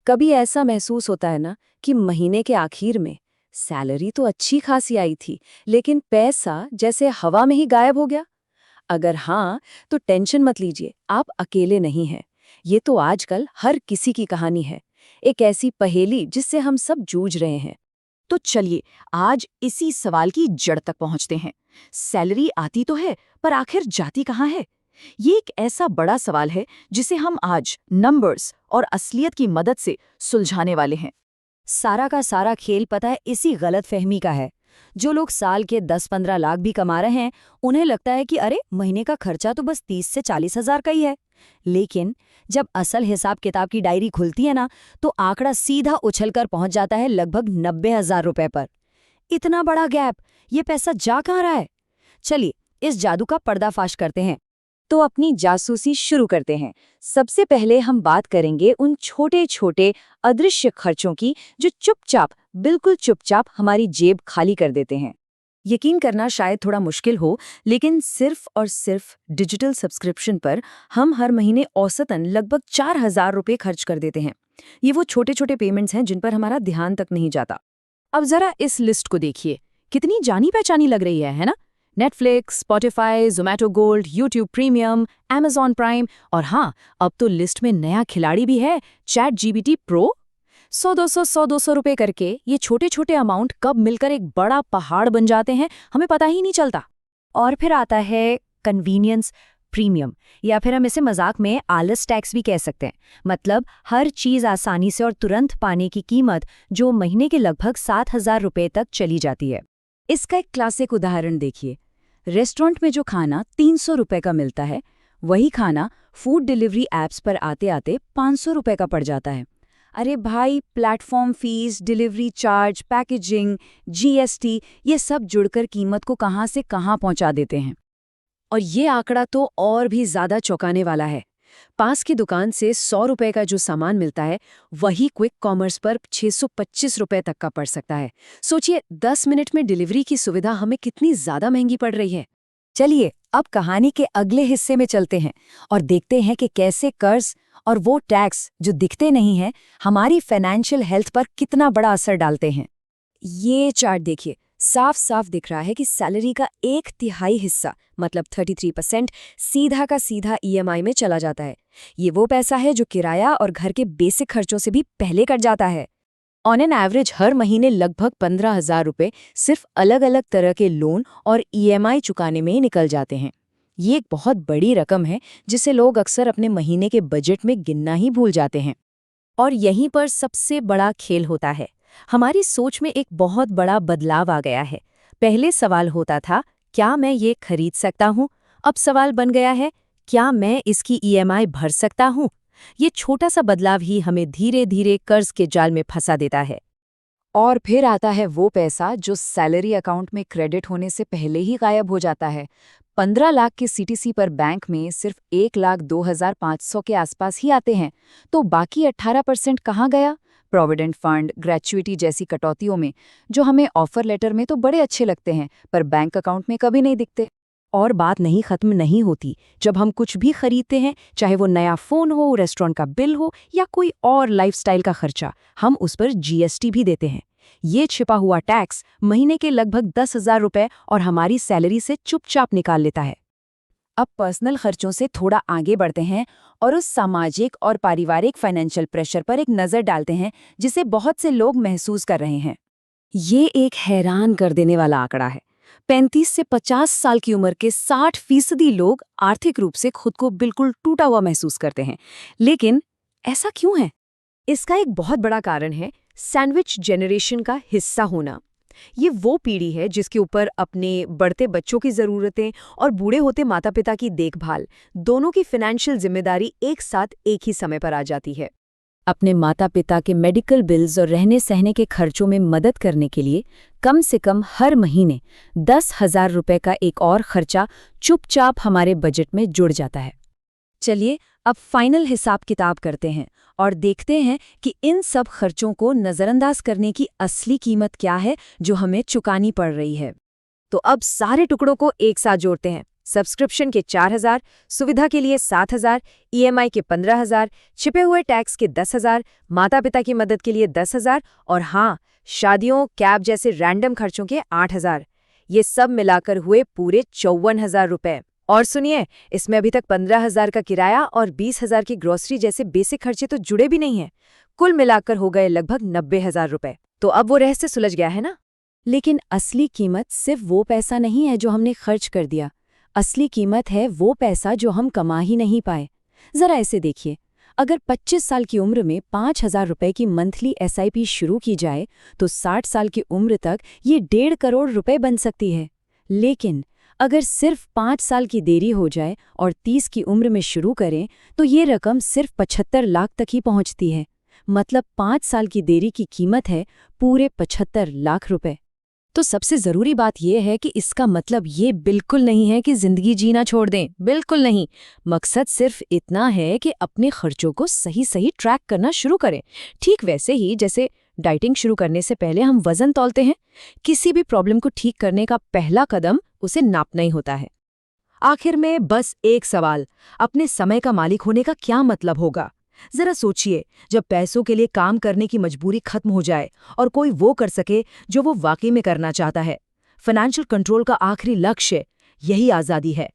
कभी ऐसा महसूस होता है ना कि महीने के आखिर में सैलरी तो अच्छी खासी आई थी, लेकिन पैसा जैसे हवा में ही गायब हो गया। अगर हाँ, तो टेंशन मत लीजिए, आप अकेले नहीं हैं। ये तो आजकल हर किसी की कहानी है, एक ऐसी पहेली जिससे हम सब जूझ रहे हैं। तो चलिए आज इसी सवाल की जड़ तक पहुंचते हैं। सैलरी आती तो है, पर आखिर जाती कहाँ है? ये एक ऐसा बड़ा सवाल है जिसे हम आज नंबर्स और असलियत की मदद से सुलझाने वाले हैं। सारा का सारा खेल पता है इसी गलतफहमी का है। जो लोग साल के 10-15 लाख भी कमा रहे हैं, उन्हें लगता है कि अरे महीने का खर्चा तो बस 30 से 40 हजार का ही है। लेकिन जब असल हिसाब किताब की डायरी खुलती है ना, तो आंकड़ा सीधा उछलकर पहुंच जाता है लगभग 90,000 रुपए पर। इतना बड़ा गैप, ये पैसा जा कहाँ रहा है? चलिए इस जादू का पर्दाफाश करते हैं। तो अपनी जासूसी शुरू करते हैं। सबसे पहले हम बात करेंगे उन छोटे छोटे अदृश्य खर्चों की जो चुपचाप, बिल्कुल चुपचाप हमारी जेब खाली कर देते हैं। यकीन करना शायद थोड़ा मुश्किल हो, लेकिन सिर्फ और सिर्फ डिजिटल सब्सक्रिप्शन पर हम हर महीने औसतन लगभग 4,000 रुपये खर्च कर देते हैं। ये वो छोटे छोटे पेमेंट्स हैं जिन पर हमारा ध्यान तक नहीं जाता। अब जरा इस लिस्ट को देखिए, कितनी जानी पहचानी लग रही है ना? Netflix, Spotify, Zomato gold, YouTube premium, Amazon prime और हाँ, अब तो लिस्ट में नया खिलाड़ी भी है, चैट जीपीटी प्रो। 100-200 रुपए करके ये छोटे छोटे अमाउंट कब मिलकर एक बड़ा पहाड़ बन जाते हैं, हमें पता ही नहीं चलता। और फिर आता है कन्वीनियंस प्रीमियम, या फिर हम इसे मजाक में आलस टैक्स भी कह सकते हैं। मतलब हर चीज़ आसानी से और तुरंत पाने की कीमत, जो महीने के लगभग 7,000 रुपये तक चली जाती है। इसका एक क्लासिक उदाहरण देखिए। रेस्टोरेंट में जो खाना 300 रुपए का मिलता है, वही खाना फूड डिलीवरी ऐप्स पर आते आते 500 रुपए का पड़ जाता है। अरे भाई, platform fees, delivery charge, packaging, GST, ये सब जुड़कर कीमत को कहाँ से कहाँ पहुँचा देते हैं। और ये आंकड़ा तो और भी ज़्यादा चौंकाने वाला है। पास की दुकान से 100 रुपए का जो सामान मिलता है, वही क्विक कॉमर्स पर 625 रुपए तक का पड़ सकता है। सोचिए, 10 मिनट में डिलीवरी की सुविधा हमें कितनी ज़्यादा महंगी पड़ रही है। चलिए अब कहानी के अगले हिस्से में चलते हैं और देखते हैं कि कैसे कर्ज और वो टैक्स जो दिखते नहीं हैं, हमारी फाइनेंशियल हेल्थ पर कितना बड़ा असर डालते हैं। ये चार्ट देखिए, साफ साफ दिख रहा है कि सैलरी का 1/3 हिस्सा, मतलब 33%, सीधा का सीधा ईएमआई में चला जाता है। ये वो पैसा है जो किराया और घर के बेसिक खर्चों से भी पहले कट जाता है। ऑन एन एवरेज हर महीने लगभग 15,000 रुपये सिर्फ अलग अलग तरह के लोन और ईएमआई चुकाने में ही निकल जाते हैं। ये एक बहुत बड़ी रकम है जिसे लोग अक्सर अपने महीने के बजट में गिनना ही भूल जाते हैं। और यहीं पर सबसे बड़ा खेल होता है। हमारी सोच में एक बहुत बड़ा बदलाव आ गया है। पहले सवाल होता था, क्या मैं ये खरीद सकता हूँ? अब सवाल बन गया है, क्या मैं इसकी ईएमआई भर सकता हूँ? ये छोटा सा बदलाव ही हमें धीरे धीरे कर्ज के जाल में फंसा देता है। और फिर आता है वो पैसा जो सैलरी अकाउंट में क्रेडिट होने से पहले ही गायब हो जाता है। 15 लाख के सीटीसी पर बैंक में सिर्फ 1,02,500 के आसपास ही आते हैं, तो बाकी 18% कहाँ गया? प्रोविडेंट फंड, ग्रेच्युइटी जैसी कटौतियों में, जो हमें ऑफर लेटर में तो बड़े अच्छे लगते हैं, पर बैंक अकाउंट में कभी नहीं दिखते। और बात नहीं खत्म नहीं होती। जब हम कुछ भी खरीदते हैं, चाहे वो नया फ़ोन हो, रेस्टोरेंट का बिल हो या कोई और लाइफस्टाइल का खर्चा, हम उस पर जीएसटी भी देते हैं। ये छिपा हुआ टैक्स महीने के लगभग 10,000 रुपये और हमारी सैलरी से चुपचाप निकाल लेता है। अब पर्सनल खर्चों से थोड़ा आगे बढ़ते हैं और उस सामाजिक और पारिवारिक फाइनेंशियल प्रेशर पर एक नज़र डालते हैं जिसे बहुत से लोग महसूस कर रहे हैं। ये एक हैरान कर देने वाला आंकड़ा है। 35 से 50 साल की उम्र के 60% लोग आर्थिक रूप से खुद को बिल्कुल टूटा हुआ महसूस करते हैं। लेकिन ऐसा क्यों है? इसका एक बहुत बड़ा कारण है सैंडविच जनरेशन का हिस्सा होना। ये वो पीढ़ी है जिसके ऊपर अपने बढ़ते बच्चों की ज़रूरतें और बूढ़े होते माता पिता की देखभाल, दोनों की फाइनेंशियल जिम्मेदारी एक साथ एक ही समय पर आ जाती है। अपने माता पिता के मेडिकल बिल्स और रहने सहने के खर्चों में मदद करने के लिए कम से कम हर महीने 10,000 रुपये का एक और खर्चा चुपचाप हमारे बजट में जुड़ जाता है। चलिए अब फाइनल हिसाब किताब करते हैं और देखते हैं कि इन सब खर्चों को नज़रअंदाज करने की असली कीमत क्या है जो हमें चुकानी पड़ रही है। तो अब सारे टुकड़ों को एक साथ जोड़ते हैं। सब्सक्रिप्शन के 4,000, सुविधा के लिए 7,000, ईएमआई के 15,000, छिपे हुए टैक्स के 10,000, माता पिता की मदद के लिए 10,000 और हाँ, शादियों, कैब जैसे रैंडम खर्चों के 8,000। ये सब मिलाकर हुए पूरे 54,000 रुपए। और सुनिए, इसमें अभी तक 15,000 का किराया और 20,000 की ग्रोसरी जैसे बेसिक खर्चे तो जुड़े भी नहीं हैं। कुल मिलाकर हो गए लगभग 90,000 रुपए। तो अब वो रहस्य सुलझ गया है ना? लेकिन असली कीमत सिर्फ वो पैसा नहीं है जो हमने खर्च कर दिया। असली कीमत है वो पैसा जो हम कमा ही नहीं पाए। जरा ऐसे देखिए, अगर 25 साल की उम्र में 5,000 रुपए की मंथली एसआईपी शुरू की जाए तो 60 साल की उम्र तक ये 1.5 करोड़ रुपए बन सकती है। लेकिन अगर सिर्फ 5 साल की देरी हो जाए और 30 की उम्र में शुरू करें तो ये रकम सिर्फ 75 लाख तक ही पहुंचती है। मतलब 5 साल की देरी की कीमत है पूरे 75 लाख रुपए। तो सबसे ज़रूरी बात यह है कि इसका मतलब ये बिल्कुल नहीं है कि ज़िंदगी जीना छोड़ दें, बिल्कुल नहीं। मकसद सिर्फ इतना है कि अपने खर्चों को सही सही ट्रैक करना शुरू करें। ठीक वैसे ही जैसे डाइटिंग शुरू करने से पहले हम वज़न तौलते हैं, किसी भी प्रॉब्लम को ठीक करने का पहला कदम उसे नापना ही होता है। आखिर में बस एक सवाल, अपने समय का मालिक होने का क्या मतलब होगा? जरा सोचिए, जब पैसों के लिए काम करने की मजबूरी खत्म हो जाए और कोई वो कर सके जो वो वाकई में करना चाहता है। फाइनेंशियल कंट्रोल का आखिरी लक्ष्य यही आज़ादी है।